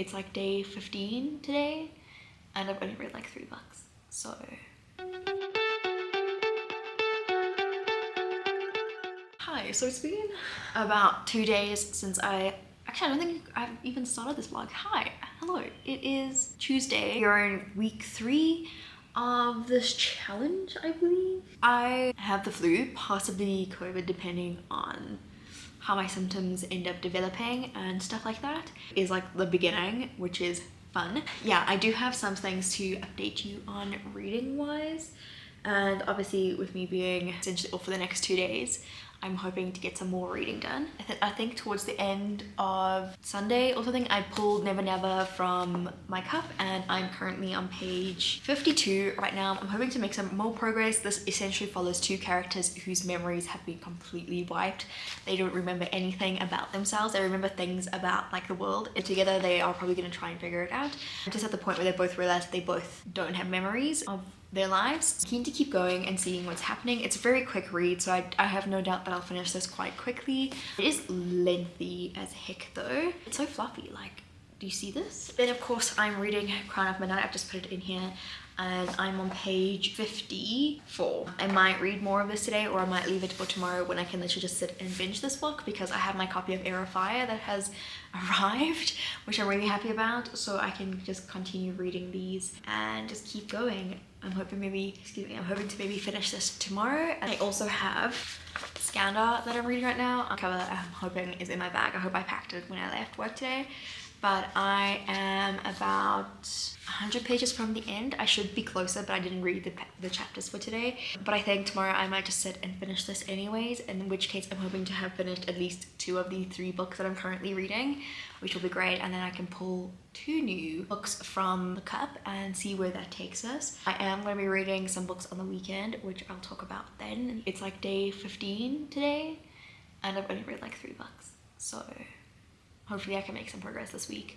It's like day 15 today and I've only read like 3 books, so. Hi, so it's been about 2 days since I don't think I've even started this vlog. Hi, hello, it is Tuesday. We're in week 3 of this challenge, I believe. I have the flu, possibly COVID, depending on how my symptoms end up developing and stuff like that. Is like the beginning, which is fun. Yeah, I do have some things to update you on reading wise, and obviously with me being essentially off for the next 2 days, I'm hoping to get some more reading done. I think towards the end of Sunday or something, I pulled Never Never from my cup and I'm currently on page 52 right now. I'm hoping to make some more progress. This essentially follows 2 characters whose memories have been completely wiped. They don't remember anything about themselves. They remember things about like the world. And together they are probably going to try and figure it out. Just at the point where they both realize they both don't have memories of their lives. Keen to keep going and seeing what's happening. It's a very quick read, so I have no doubt that I'll finish this quite quickly. It is lengthy as heck though. It's so fluffy, like, do you see this? Then of course I'm reading Crown of Midnight. I've just put it in here and I'm on page 54. I might read more of this today, or I might leave it for tomorrow when I can literally just sit and binge this book, because I have my copy of Air of Fire that has arrived, which I'm really happy about, so I can just continue reading these and just keep going. I'm hoping to maybe finish this tomorrow. And I also have Squandered that I'm reading right now. The cover I'm hoping is in my bag. I hope I packed it when I left work today. But I am about 100 pages from the end. I should be closer, but I didn't read the chapters for today. But I think tomorrow I might just sit and finish this anyways, in which case I'm hoping to have finished at least 2 of the 3 books that I'm currently reading, which will be great. And then I can pull 2 new books from the cup and see where that takes us. I am going to be reading some books on the weekend, which I'll talk about then. It's like day 15 today, and I've only read like 3 books, so hopefully I can make some progress this week.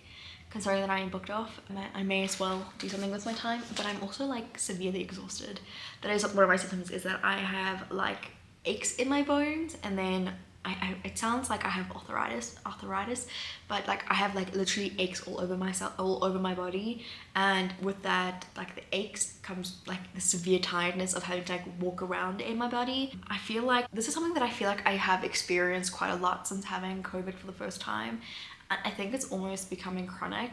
Considering that I am booked off, I may as well do something with my time. But I'm also like severely exhausted. That is one of my symptoms, is that I have like aches in my bones, and then it sounds like I have arthritis, but like I have like literally aches all over my body. And with that, like the aches comes like the severe tiredness of having to like walk around in my body. I feel like this is something that I feel like I have experienced quite a lot since having COVID for the first time. And I think it's almost becoming chronic,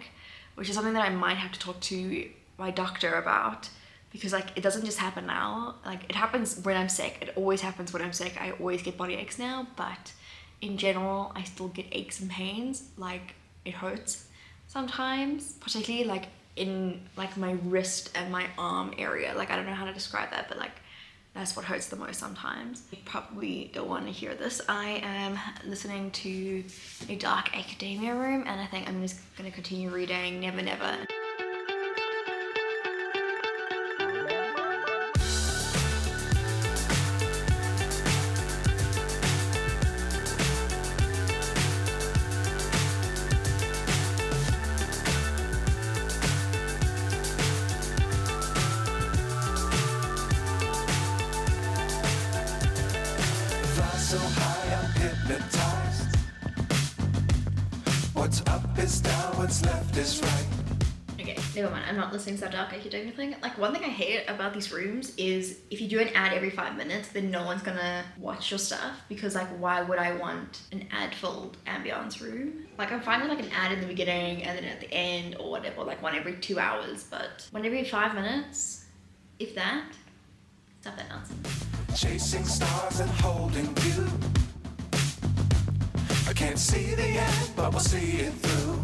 which is something that I might have to talk to my doctor about. Because like it doesn't just happen now, like it happens when I'm sick. It always happens when I'm sick. I always get body aches now, but in general I still get aches and pains. Like it hurts sometimes, particularly like in like my wrist and my arm area. Like I don't know how to describe that, but like that's what hurts the most sometimes. You probably don't want to hear this. I am listening to a dark academia room, and I think I'm just gonna continue reading Never Never. So high, I'm hypnotized. What's up is down, what's left is right. Okay, never mind. I'm not listening to that dark academic thing. Like one thing I hate about these rooms is if you do an ad every 5 minutes, then no one's gonna watch your stuff, because like why would I want an ad-filled ambience room? Like I'm fine with like an ad in the beginning and then at the end or whatever, like one every 2 hours, but one every 5 minutes, if that, stop that nonsense. Chasing stars and holding you. I can't see the end, but we'll see it through.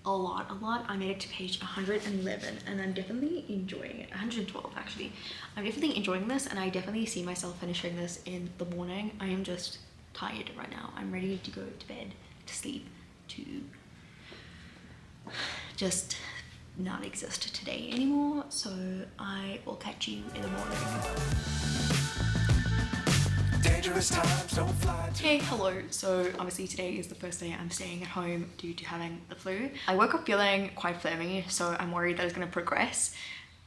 A lot. I made it to page 111 and I'm definitely enjoying it. 112 actually. I'm definitely enjoying this, and I definitely see myself finishing this in the morning. I am just tired right now. I'm ready to go to bed, to sleep, to just not exist today anymore, so I will catch you in the morning. Dangerous times don't fly too. Hey, hello. So obviously today is the first day I'm staying at home due to having the flu. I woke up feeling quite phlegmy, so I'm worried that it's going to progress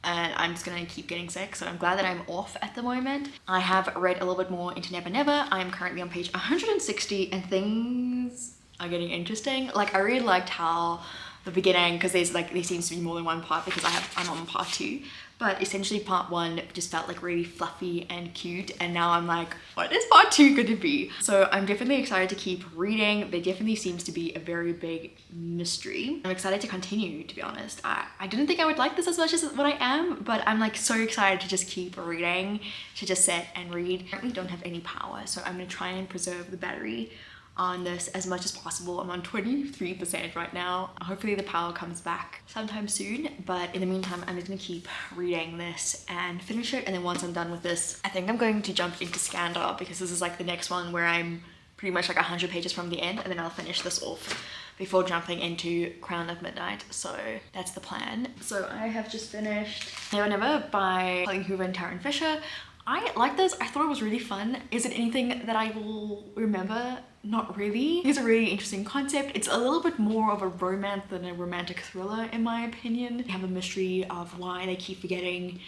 and I'm just going to keep getting sick. So I'm glad that I'm off at the moment. I have read a little bit more into Never Never. I'm currently on page 160 and things are getting interesting. Like, I really liked how the beginning, because there seems to be more than one part because I'm on part 2. But essentially part 1 just felt like really fluffy and cute, and now I'm like, what is part 2 going to be? So I'm definitely excited to keep reading. There definitely seems to be a very big mystery. I'm excited to continue, to be honest. I didn't think I would like this as much as what I am, but I'm like so excited to just keep reading, to just sit and read. I currently don't have any power, so I'm going to try and preserve the battery on this as much as possible. I'm on 23% right now. Hopefully the power comes back sometime soon, but in the meantime I'm just gonna keep reading this and finish it, and then once I'm done with this I think I'm going to jump into Squandered, because this is like the next one where I'm pretty much like 100 pages from the end, and then I'll finish this off before jumping into Crown of Midnight. So that's the plan. So I have just finished Never Never by Colleen Hoover and Taryn Fisher. I like this. I thought it was really fun. Is it anything that I will remember? Not really. It's a really interesting concept. It's a little bit more of a romance than a romantic thriller in my opinion. They have a mystery of why they keep forgetting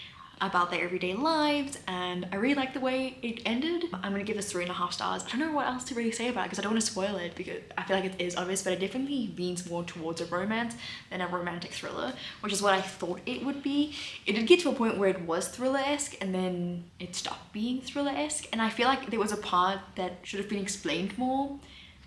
about their everyday lives, and I really like the way it ended. I'm gonna give this 3.5 stars. I don't know what else to really say about it because I don't want to spoil it, because I feel like it is obvious, but it definitely leans more towards a romance than a romantic thriller, which is what I thought it would be. It did get to a point where it was thriller-esque and then it stopped being thriller-esque, and I feel like there was a part that should have been explained more,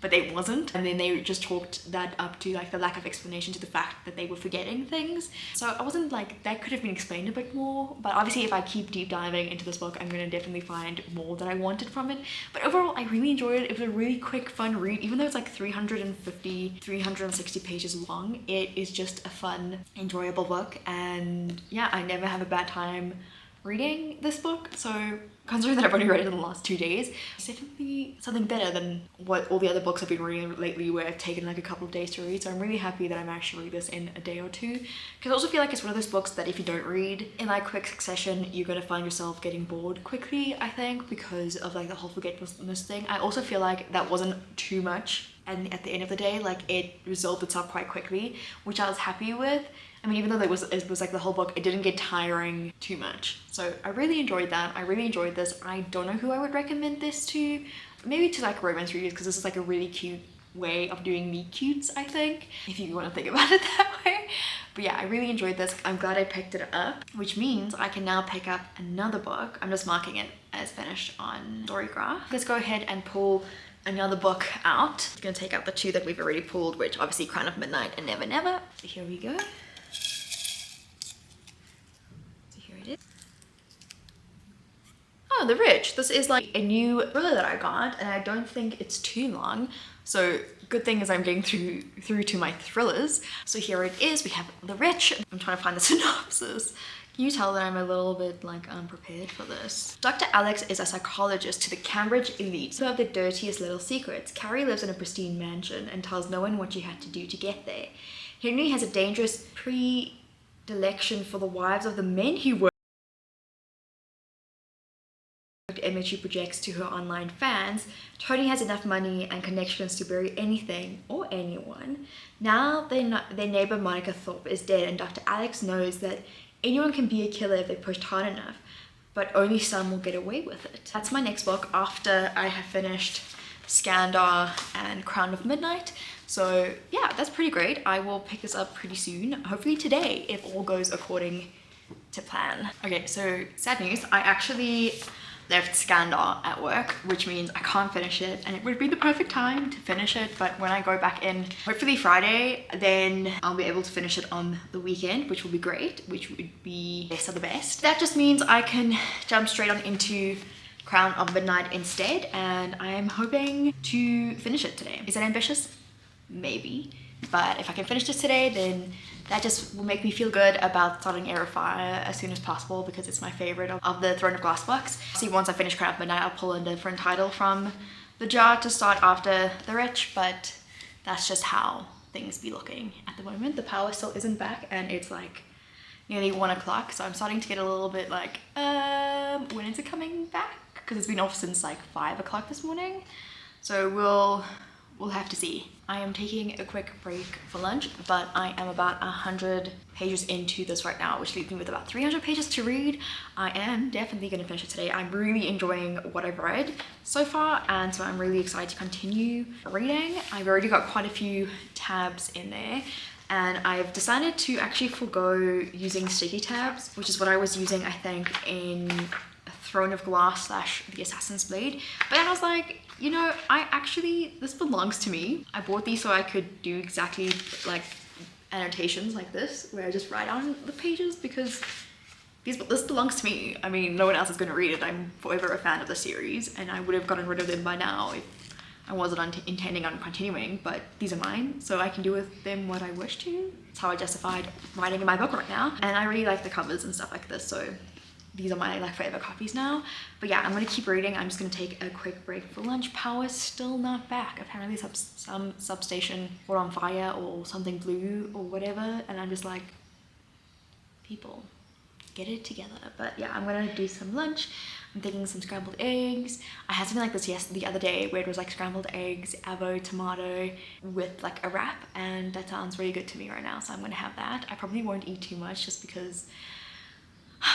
but they wasn't, and then they just talked that up to like the lack of explanation to the fact that they were forgetting things. So I wasn't like, that could have been explained a bit more, but obviously if I keep deep diving into this book I'm gonna definitely find more that I wanted from it. But overall I really enjoyed it. It was a really quick, fun read. Even though it's like 360 pages long, it is just a fun, enjoyable book, and yeah, I never have a bad time reading this book. So considering that I've only read it in the last 2 days, it's definitely something better than what all the other books I've been reading lately where I've taken like a couple of days to read. So I'm really happy that I'm actually reading this in a day or two, because I also feel like it's one of those books that if you don't read in like quick succession you're gonna find yourself getting bored quickly, I think, because of like the whole forgetfulness thing. I also feel like that wasn't too much, and at the end of the day like it resolved itself quite quickly, which I was happy with. I mean, even though it was like the whole book, it didn't get tiring too much. So I really enjoyed that. I really enjoyed this. I don't know who I would recommend this to. Maybe to like romance readers, because this is like a really cute way of doing meet cutes, I think, if you want to think about it that way. But yeah, I really enjoyed this. I'm glad I picked it up, which means I can now pick up another book. I'm just marking it as finished on Storygraph. Let's go ahead and pull another book out. I'm gonna take out the 2 that we've already pulled, which obviously Crown of Midnight and Never Never. So here we go. Oh, The Rich. This is like a new thriller that I got, and I don't think it's too long. So good thing is I'm getting through to my thrillers. So here it is. We have The Rich. I'm trying to find the synopsis. Can you tell that I'm a little bit like unprepared for this? Dr. Alex is a psychologist to the Cambridge elite who have the dirtiest little secrets. Carrie lives in a pristine mansion and tells no one what she had to do to get there. Henry has a dangerous predilection for the wives of the men he works image she projects to her online fans. Tony has enough money and connections to bury anything or anyone. Now their neighbor Monica Thorpe is dead, and Dr. Alex knows that anyone can be a killer if they're pushed hard enough, but only some will get away with it. That's my next book after I have finished Squandered and Crown of Midnight. So yeah, that's pretty great. I will pick this up pretty soon, hopefully today, if all goes according to plan. Okay, so sad news. I actually left Squandered at work, which means I can't finish it, and it would be the perfect time to finish it, but when I go back in, hopefully Friday, then I'll be able to finish it on the weekend, which will be great, which would be best of the best. That just means I can jump straight on into Crown of Midnight instead, and I am hoping to finish it today. Is that ambitious? Maybe. But if I can finish this today, then that just will make me feel good about starting Air of Fire as soon as possible, because it's my favorite of the Throne of Glass books. See, once I finish Crown of Midnight, I'll pull a different title from the jar to start after The Rich, but that's just how things be looking at the moment. The power still isn't back and it's like nearly 1 o'clock, so I'm starting to get a little bit like, when is it coming back? Because it's been off since like 5 o'clock this morning. So we'll have to see. I am taking a quick break for lunch, but I am about 100 pages into this right now, which leaves me with about 300 pages to read. I am definitely gonna finish it today. I'm really enjoying what I've read so far, and so I'm really excited to continue reading. I've already got quite a few tabs in there, and I've decided to actually forego using sticky tabs, which is what I was using, I think, in Throne of Glass / the Assassin's Blade. But then I was like, you know, this belongs to me. I bought these so I could do exactly like annotations like this, where I just write on the pages, because this belongs to me. I mean, no one else is going to read it. I'm forever a fan of the series, and I would have gotten rid of them by now if I wasn't intending on continuing, but these are mine, so I can do with them what I wish to. It's how I justified writing in my book right now, and I really like the covers and stuff like this, so these are my like forever copies now. But yeah, I'm gonna keep reading. I'm just gonna take a quick break for lunch. Power's still not back. Apparently some substation caught on fire or something blew or whatever, and I'm just like, people, get it together. But yeah, I'm gonna do some lunch. I'm thinking some scrambled eggs. I had something like this the other day where it was like scrambled eggs, avo, tomato with like a wrap, and that sounds really good to me right now, so I'm gonna have that. I probably won't eat too much just because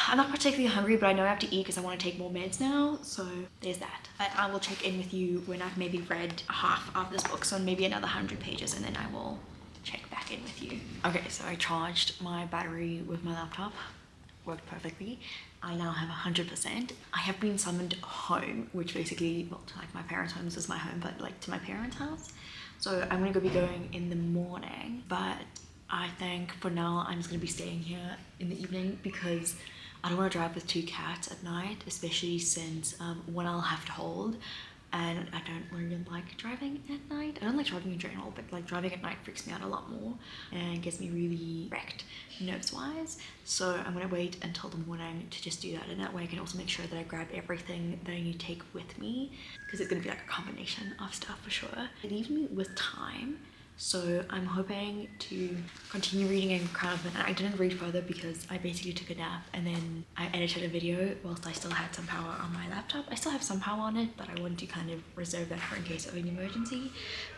I'm not particularly hungry, but I know I have to eat because I want to take more meds now, so there's that. But I will check in with you when I've maybe read half of this book, so maybe another 100 pages, and then I will check back in with you. Okay, so I charged my battery with my laptop. Worked perfectly. I now have 100%. I have been summoned home, which basically, well, to like my parents' home, this is my home, but like to my parents' house. So I'm gonna be going in the morning, but I think for now I'm just gonna be staying here in the evening because I don't want to drive with 2 cats at night, especially since one I'll have to hold, and I don't really like driving at night. I don't like driving in general, but like driving at night freaks me out a lot more and gets me really wrecked nerves wise. So I'm gonna wait until the morning to just do that, and that way I can also make sure that I grab everything that I need to take with me, because it's gonna be like a combination of stuff for sure. It leaves me with time, so I'm hoping to continue reading in Crown of Midnight. I didn't read further because I basically took a nap and then I edited a video whilst I still had some power on my laptop. I still have some power on it, but I wanted to kind of reserve that for in case of an emergency.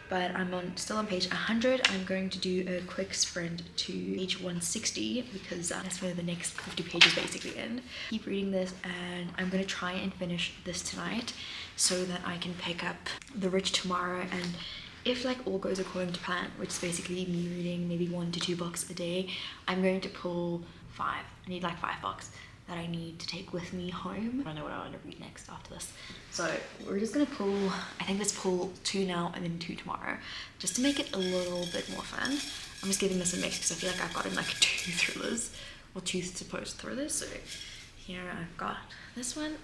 But I'm still on page 100. I'm going to do a quick sprint to page 160 because that's where the next 50 pages basically end. Keep reading this, and I'm going to try and finish this tonight so that I can pick up The Rich tomorrow. And if like all goes according to plan, which is basically me reading maybe 1 to 2 books a day, I'm going to pull 5. I need like 5 books that I need to take with me home. I don't know what I want to read next after this. So we're just gonna pull, I think let's pull 2 now and then 2 tomorrow, just to make it a little bit more fun. I'm just giving this a mix because I feel like I've gotten like 2 thrillers, or 2 supposed thrillers. So here I've got this one.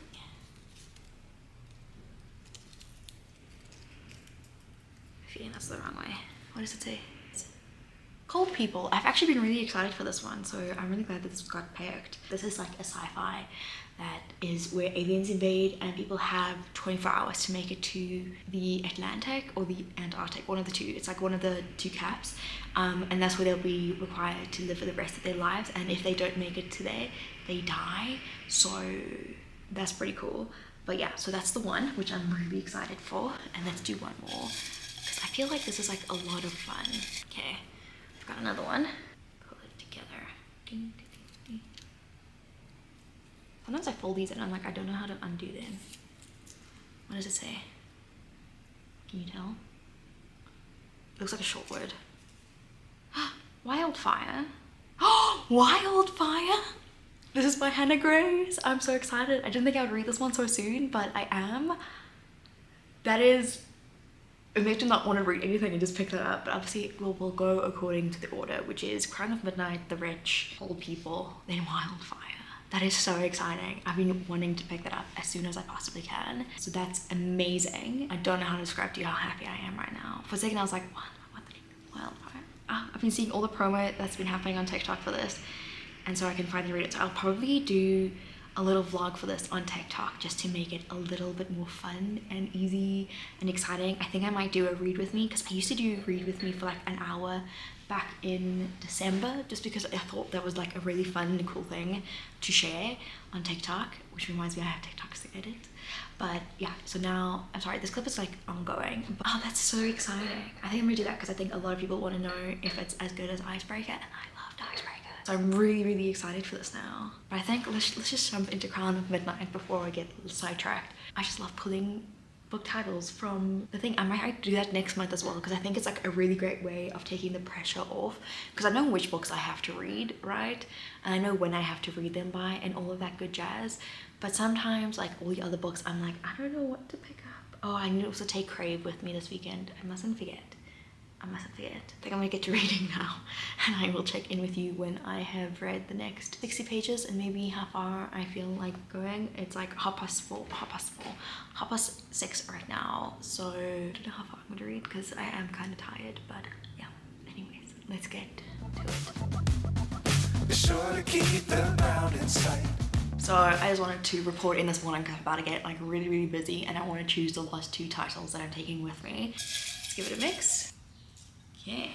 I feel that's the wrong way. What does it say? Cold People. I've actually been really excited for this one, so I'm really glad that this got picked. This is like a sci-fi that is where aliens invade and people have 24 hours to make it to the Atlantic or the Antarctic, one of the two. It's like one of the 2 caps, and that's where they'll be required to live for the rest of their lives, and if they don't make it to there, they die. So that's pretty cool. But yeah, so that's the one which I'm really excited for, and let's do one more because I feel like this is like a lot of fun. Okay, I've got another one. Pull it together. Ding, ding, ding. Sometimes I fold these and I'm like, I don't know how to undo them. What does it say? Can you tell? It looks like a short word. Wildfire. Wildfire! This is by Hannah Grace. I'm so excited. I didn't think I would read this one so soon, but I am. That is, it makes me not want to read anything and just pick that up, but obviously we'll go according to the order, which is Crown of Midnight, The Rich, Cold People, then Wildfire. That is so exciting. I've been wanting to pick that up as soon as I possibly can. So that's amazing. I don't know how to describe to you how happy I am right now. For a second I was like, what the Wildfire? I've been seeing all the promo that's been happening on TikTok for this, and so I can finally read it. So I'll probably do a little vlog for this on TikTok just to make it a little bit more fun and easy and exciting. I think I might do a read with me, because I used to do read with me for like an hour back in December, just because I thought that was like a really fun and cool thing to share on TikTok, which reminds me I have TikToks to edit. But yeah, so now, I'm sorry, this clip is like ongoing. But, oh, that's so exciting. I think I'm gonna do that because I think a lot of people want to know if it's as good as Icebreaker, and I loved Icebreaker. So I'm really excited for this now. But I think let's just jump into Crown of Midnight before I get sidetracked. I just love pulling book titles from the thing. I might do that next month as well, because I think it's like a really great way of taking the pressure off, because I know which books I have to read, right? And I know when I have to read them by and all of that good jazz. But sometimes, like all the other books, I'm like, I don't know what to pick up. Oh, I need to also take Crave with me this weekend. I mustn't forget. I think I'm gonna get to reading now, and I will check in with you when I have read the next 60 pages and maybe how far I feel like going. It's like 6:30 right now, so I don't know how far I'm gonna read because I am kind of tired. But yeah, anyways, let's get to it. Be sure to keep them out in sight. So I just wanted to report in this morning because I'm about to get like really busy, and I want to choose the last 2 titles that I'm taking with me. Let's give it a mix. Okay.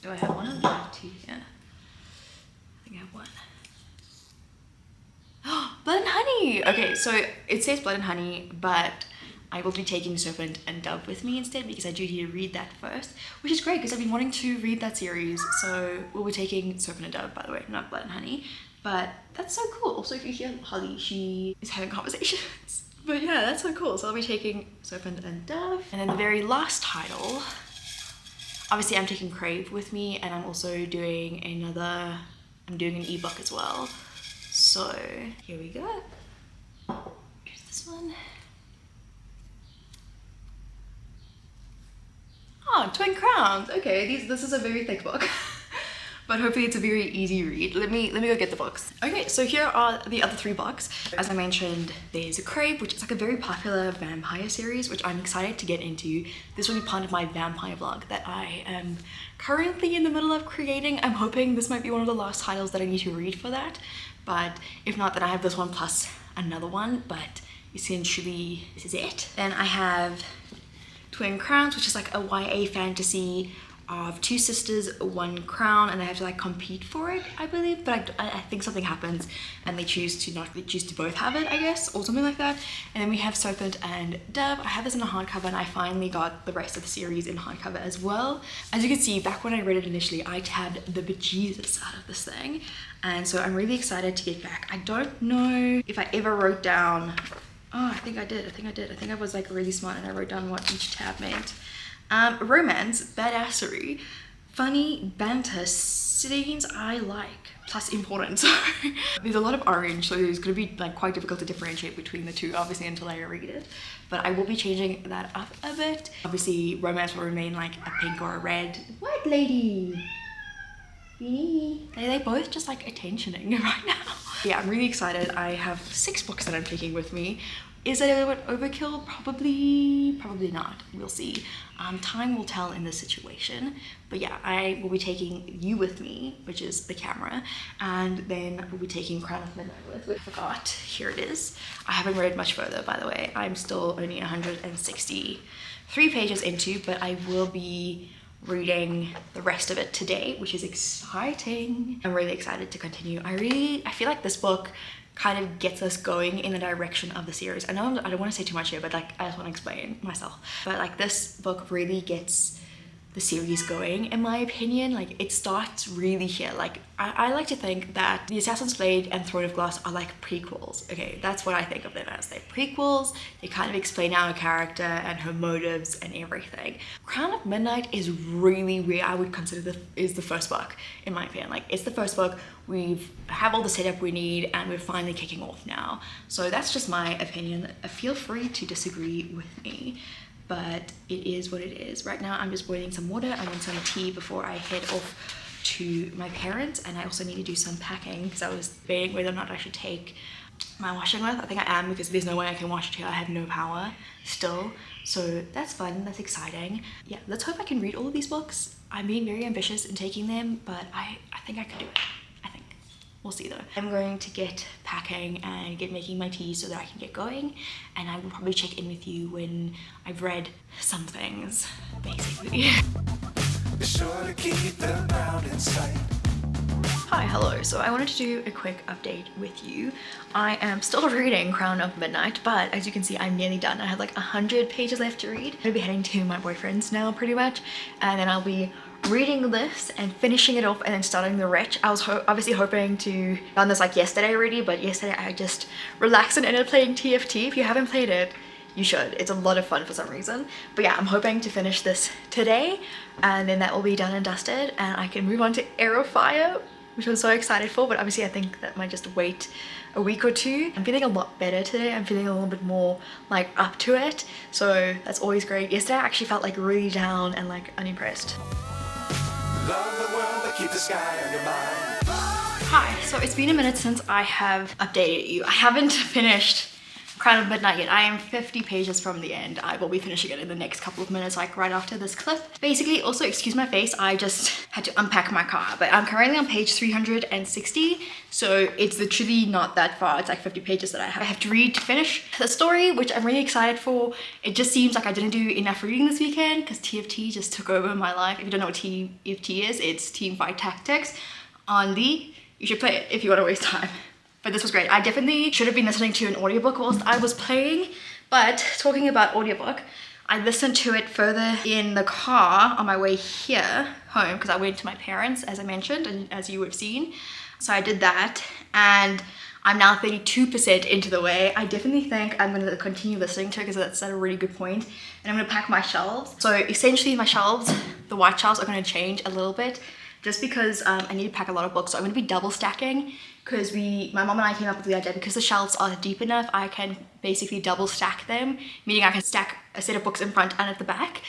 Do I have one or do I have 2 here? I think I have 1. Oh, Blood and Honey! Okay, so it says Blood and Honey, but I will be taking Serpent and Dove with me instead, because I do need to read that first, which is great because I've been wanting to read that series. So we'll be taking Serpent and Dove, by the way, not Blood and Honey. But that's so cool. Also, if you hear Holly, she is having conversations. But yeah, that's so cool. So I'll be taking Serpent and Dove. And then the very last title, obviously I'm taking Crave with me, and I'm also doing I'm doing an ebook as well. So here we go. Here's this one. Oh, Twin Crowns. Okay, this is a very thick book. But hopefully it's a very easy read. Let me go get the books. Okay, so here are the other 3 books. As I mentioned, there's a Crave, which is like a very popular vampire series, which I'm excited to get into. This will be part of my vampire vlog that I am currently in the middle of creating. I'm hoping this might be one of the last titles that I need to read for that. But if not, then I have this one plus another one, but essentially this is it. Then I have Twin Crowns, which is like a YA fantasy of 2 sisters, 1 crown, and they have to like compete for it, I believe. But I think something happens and they choose to both have it, I guess, or something like that. And then we have Serpent and Dove. I have this in a hardcover, and I finally got the rest of the series in hardcover as well. As you can see, back when I read it initially, I tabbed the bejesus out of this thing, and so I'm really excited to get back. I don't know if I ever wrote down. Oh, I think I did. I think I was like really smart and I wrote down what each tab meant. Romance, badassery, funny banter, scenes I like, plus important. So there's a lot of orange, so it's going to be like quite difficult to differentiate between the 2, obviously, until I read it. But I will be changing that up a bit. Obviously, romance will remain like a pink or a red. What, lady? They both just like attentioning right now. Yeah, I'm really excited. I have 6 books that I'm taking with me. Is it a little bit overkill? Probably not. We'll see. Time will tell in this situation. But yeah, I will be taking you with me, which is the camera, and then we'll be taking Crown of Midnight with. I forgot. Here it is. I haven't read much further, by the way. I'm still only 163 pages into, but I will be reading the rest of it today, which is exciting. I'm really excited to continue. I feel like this book kind of gets us going in the direction of the series. I know I don't want to say too much here, but like I just want to explain myself. But like this book really gets the series going, in my opinion. Like it starts really here. Like I like to think that the Assassin's Blade and Throne of Glass are like prequels. Okay, that's what I think of them as. They're prequels. They kind of explain our character and her motives and everything. Crown of Midnight is really I would consider is the first book, in my opinion. Like it's the first book. We have all the setup we need, and we're finally kicking off now. So that's just my opinion. Feel free to disagree with me, but it is what it is. Right now I'm just boiling some water. I want some tea before I head off to my parents, and I also need to do some packing because I was debating whether or not I should take my washing with. I think I am, because there's no way I can wash it here. I have no power still. So that's fun, that's exciting. Yeah, let's hope I can read all of these books. I'm being very ambitious in taking them, but I think I could do it. I think. We'll see though. I'm going to get packing and get making my tea so that I can get going, and I will probably check in with you when I've read some things, basically. Be sure to keep the ground in sight. Hi, hello. So I wanted to do a quick update with you. I am still reading Crown of Midnight, but as you can see, I'm nearly done. I have like 100 pages left to read. I'm gonna be heading to my boyfriend's now pretty much, and then I'll be reading this and finishing it off and then starting The Wretch. I was obviously hoping to done this like yesterday already, but yesterday I just relaxed and ended up playing TFT. If you haven't played it, you should. It's a lot of fun for some reason. But yeah, I'm hoping to finish this today, and then that will be done and dusted, and I can move on to Aerofire, which I'm so excited for. But obviously I think that might just wait a week or two. I'm feeling a lot better today. I'm feeling a little bit more like up to it, so that's always great. Yesterday I actually felt like really down and like unimpressed. Love the world, but keep the sky on your mind. Hi, so it's been a minute since I have updated you. I haven't finished Crown of Midnight yet. I am 50 pages from the end. I will be finishing it in the next couple of minutes, like right after this clip. Basically, also excuse my face, I just had to unpack my car, but I'm currently on page 360, so it's literally not that far. It's like 50 pages that I have to read to finish the story, which I'm really excited for. It just seems like I didn't do enough reading this weekend because TFT just took over my life. If you don't know what TFT is, it's Team Fight Tactics on the... You should play it if you want to waste time. But this was great. I definitely should have been listening to an audiobook whilst I was playing. But talking about audiobook, I listened to it further in the car on my way here home because I went to my parents, as I mentioned, and as you would have seen. So I did that, and I'm now 32% into the way. I definitely think I'm going to continue listening to it because that's at a really good point. And I'm going to pack my shelves. So essentially my shelves, the white shelves, are going to change a little bit just because I need to pack a lot of books. So I'm going to be double stacking because my mom and I came up with the idea, because the shelves are deep enough, I can basically double stack them, meaning I can stack a set of books in front and at the back.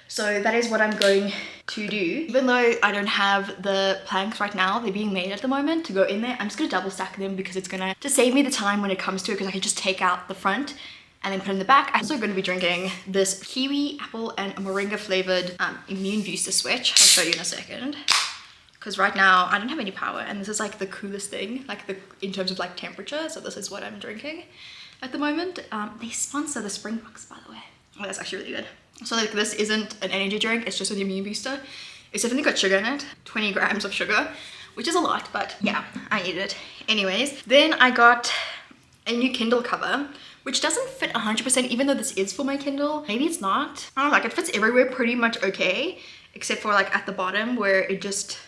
So that is what I'm going to do. Even though I don't have the planks right now, they're being made at the moment to go in there, I'm just gonna double stack them because it's gonna just save me the time when it comes to it, because I can just take out the front and then put in the back. I'm also going to be drinking this kiwi, apple, and moringa flavored immune booster switch. I'll show you in a second. Because right now I don't have any power, and this is like the coolest thing, like in terms of like temperature. So this is what I'm drinking at the moment. They sponsor the Springboks, by the way. Oh, that's actually really good. So like this isn't an energy drink, it's just an immune booster. It's definitely got sugar in it, 20 grams of sugar, which is a lot, but yeah, I need it. Anyways, then I got a new Kindle cover, which doesn't fit 100%, even though this is for my Kindle. Maybe it's not. I don't know, like it fits everywhere pretty much okay, except for like at the bottom where it just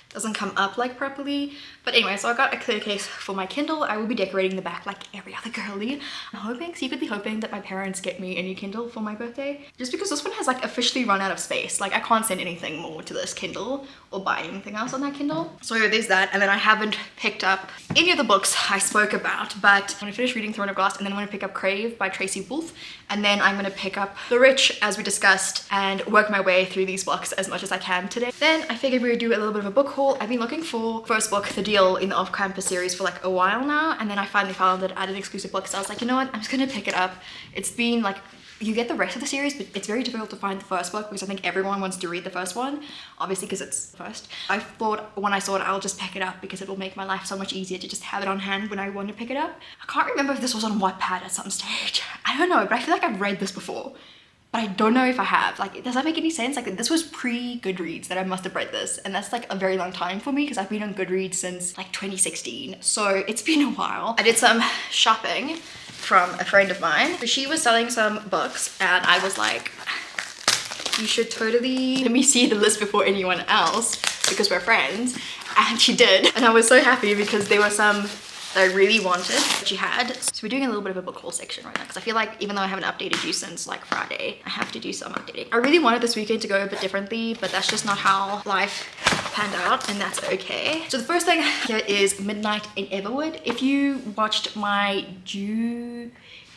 doesn't come up like properly. But anyway, so I got a clear case for my Kindle. I will be decorating the back like every other girly. I'm secretly hoping that my parents get me a new Kindle for my birthday, just because this one has like officially run out of space. Like I can't send anything more to this Kindle or buy anything else on that Kindle. So there's that, and then I haven't picked up any of the books I spoke about, but I'm gonna finish reading Throne of Glass, and then I'm gonna pick up Crave by Tracy Wolff, and then I'm gonna pick up The Rich, as we discussed, and work my way through these books as much as I can today. Then I figured we would do a little bit of a book haul. I've been looking for first book, The Deal, in the off-campus series for like a while now, and then I finally found it at an exclusive book, so I was like, you know what, I'm just gonna pick it up. It's been like, you get the rest of the series, but it's very difficult to find the first book because I think everyone wants to read the first one, obviously because it's first. I thought when I saw it, I'll just pick it up because it will make my life so much easier to just have it on hand when I want to pick it up. I can't remember if this was on Wattpad at some stage. I don't know, but I feel like I've read this before, but I don't know if I have. Like, does that make any sense? Like, this was pre-Goodreads that I must have read this, and that's like a very long time for me because I've been on Goodreads since like 2016, so it's been a while. I did some shopping from a friend of mine. So she was selling some books, and I was like, you should totally let me see the list before anyone else because we're friends. And she did, and I was so happy because there were some that I really wanted that she had. So we're doing a little bit of a book haul section right now because I feel like even though I haven't updated you since like Friday, I have to do some updating. I really wanted this weekend to go a bit differently, but that's just not how life panned out, and that's okay. So the first thing here is Midnight in Everwood. If you watched my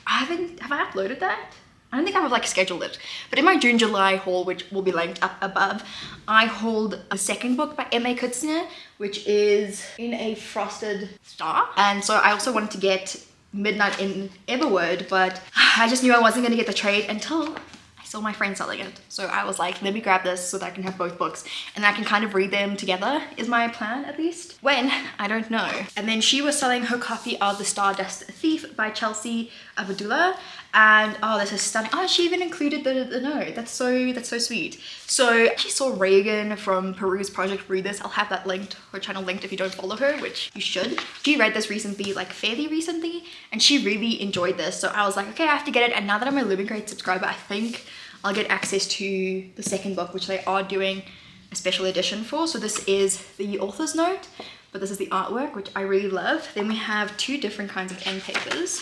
have I uploaded that? I don't think I've like scheduled it, but in my June July haul, which will be linked up above, I hauled a second book by M.A. Kutzner, which is In a Frosted Star. And so I also wanted to get Midnight in Everwood, but I just knew I wasn't going to get the trade until I saw my friend selling it. So I was like, let me grab this so that I can have both books and I can kind of read them together is my plan at least. When? I don't know. And then she was selling her copy of The Stardust Thief by Chelsea Abdullah. And oh, this is stunning. Oh, she even included the note. That's so sweet. So she saw Reagan from Peru's Project read this. I'll have that linked, her channel linked if you don't follow her, which you should. She read this recently, like fairly recently, and she really enjoyed this. So I was like, okay, I have to get it. And now that I'm a Living Crate subscriber, I think I'll get access to the second book, which they are doing a special edition for. So this is the author's note, but this is the artwork, which I really love. Then we have two different kinds of end papers.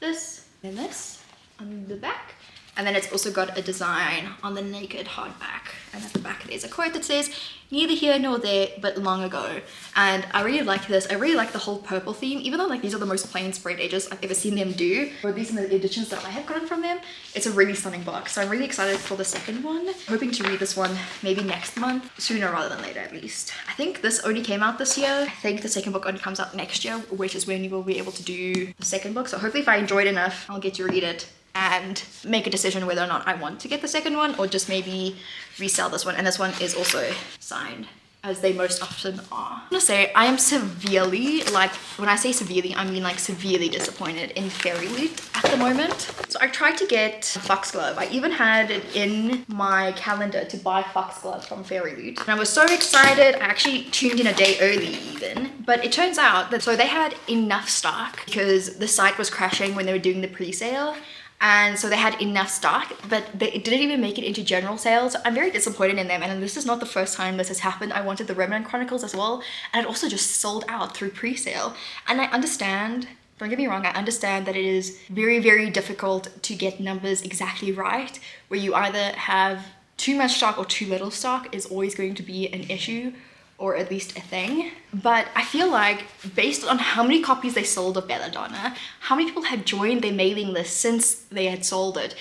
This and this on the back. And then it's also got a design on the naked hardback. And at the back there's a quote that says, neither here nor there, but long ago. And I really like this. I really like the whole purple theme, even though like these are the most plain sprayed edges I've ever seen them do. Or these are the editions that I have gotten from them. It's a really stunning book. So I'm really excited for the second one. Hoping to read this one maybe next month, sooner rather than later at least. I think this only came out this year. I think the second book only comes out next year, which is when you will be able to do the second book. So hopefully if I enjoy it enough, I'll get to read it and make a decision whether or not I want to get the second one or just maybe resell this one. And this one is also signed, as they most often are. I'm gonna say I am severely, like when I say severely, I mean like severely disappointed in Fairy Loot at the moment. So I tried to get Foxglove. I even had it in my calendar to buy Foxglove from Fairy Loot. And I was so excited. I actually tuned in a day early even, but it turns out that so they had enough stock because the site was crashing when they were doing the pre-sale. And so they had enough stock, but it didn't even make it into general sales. I'm very disappointed in them, and this is not the first time this has happened. I wanted the Remnant Chronicles as well, and it also just sold out through pre-sale. And I understand, don't get me wrong, I understand that it is very, very difficult to get numbers exactly right, where you either have too much stock or too little stock is always going to be an issue, or at least a thing. But I feel like based on how many copies they sold of Belladonna, how many people had joined their mailing list since they had sold it,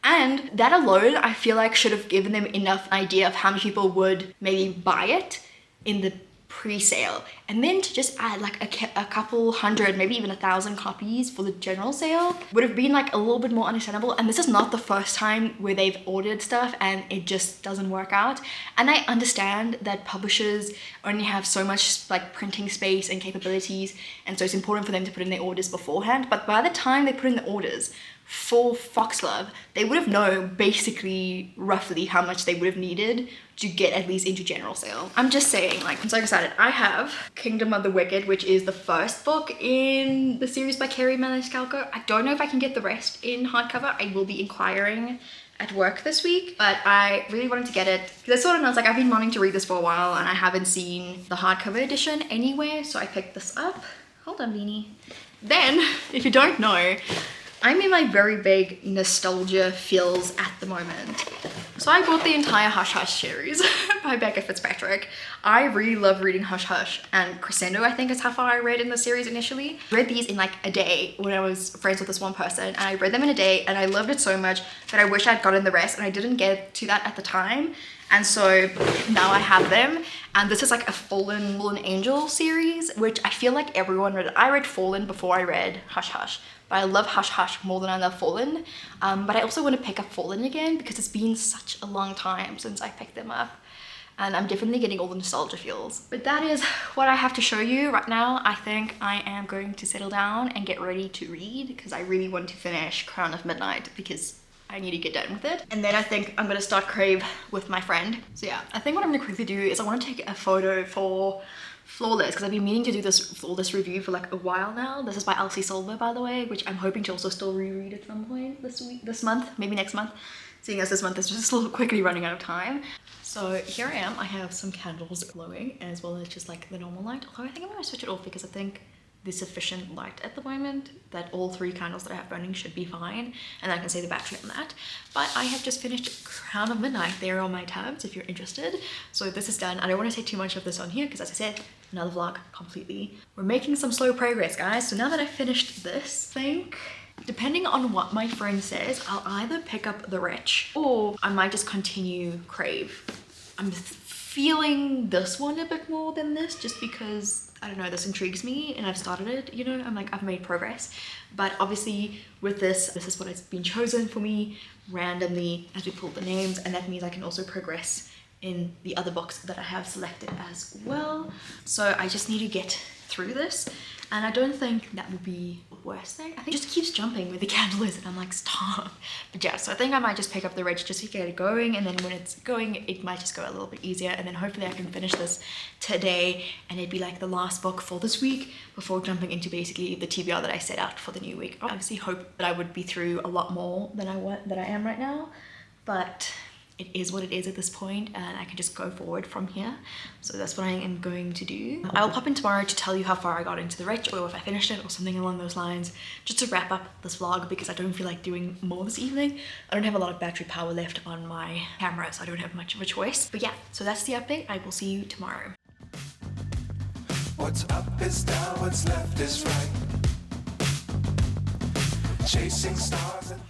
and that alone I feel like should have given them enough idea of how many people would maybe buy it in the pre-sale, and then to just add like a couple hundred, maybe even 1,000 copies for the general sale would have been like a little bit more understandable. And this is not the first time where they've ordered stuff and it just doesn't work out. And I understand that publishers only have so much like printing space and capabilities, and so it's important for them to put in their orders beforehand. But by the time they put in the orders for Foxglove, they would have known basically roughly how much they would have needed to get at least into general sale. I'm just saying, like, I'm so excited. I have Kingdom of the Wicked, which is the first book in the series by Kerry Maniscalco. I don't know if I can get the rest in hardcover. I will be inquiring at work this week, but I really wanted to get it because I saw it and I was like, I've been wanting to read this for a while and I haven't seen the hardcover edition anywhere, so I picked this up. Hold on, Beanie. Then, if you don't know, I'm in my very big nostalgia feels at the moment. So I bought the entire Hush Hush series by Becca Fitzpatrick. I really love reading Hush Hush and Crescendo, I think is how far I read in the series initially. I read these in like a day when I was friends with this one person, and I read them in a day and I loved it so much that I wish I'd gotten the rest, and I didn't get to that at the time. And so now I have them, and this is like a Fallen Angel series, which I feel like everyone read. I read Fallen before I read Hush Hush, but I love Hush Hush more than I love Fallen. But I also want to pick up Fallen again because it's been such a long time since I picked them up, and I'm definitely getting all the nostalgia feels. But that is what I have to show you right now. I think I am going to settle down and get ready to read because I really want to finish Crown of Midnight because I need to get done with it. And then I think I'm gonna start Crave with my friend. So yeah, I think what I'm gonna quickly do is I want to take a photo for Flawless because I've been meaning to do this Flawless review for like a while now. This is by Elsie Silver, by the way, which I'm hoping to also still reread at some point this month, maybe next month, seeing as this month is just a little quickly running out of time. So here I am. I have some candles glowing as well as just like the normal light, although I think I'm gonna switch it off because I think there's sufficient light at the moment that all 3 candles that I have burning should be fine, and I can save the battery on that. But I have just finished Crown of Midnight. There on my tabs if you're interested. So this is done. I don't want to say too much of this on here because, as I said, another vlog completely. We're making some slow progress, guys. So now that I've finished this thing, depending on what my friend says, I'll either pick up The Wretch or I might just continue Crave. I'm feeling this one a bit more than this just because I don't know, this intrigues me and I've started it, you know, I'm like, I've made progress. But obviously with this is what has been chosen for me randomly as we pull the names, and that means I can also progress in the other box that I have selected as well. So I just need to get through this, and I don't think that will be the worst thing. I think it just keeps jumping where the candle is and I'm like, stop. But yeah, so I think I might just pick up the reg just to get it going, and then when it's going it might just go a little bit easier, and then hopefully I can finish this today and it'd be like the last book for this week before jumping into basically the TBR that I set out for the new week. I obviously hope that I would be through a lot more than I am right now, but it is what it is at this point, and I can just go forward from here. So that's what I am going to do. I will pop in tomorrow to tell you how far I got into the reg, or if I finished it or something along those lines, just to wrap up this vlog, because I don't feel like doing more this evening. I don't have a lot of battery power left on my camera, so I don't have much of a choice. But yeah, so that's the update. I will see you tomorrow. What's up is down, what's left is right. Chasing stars and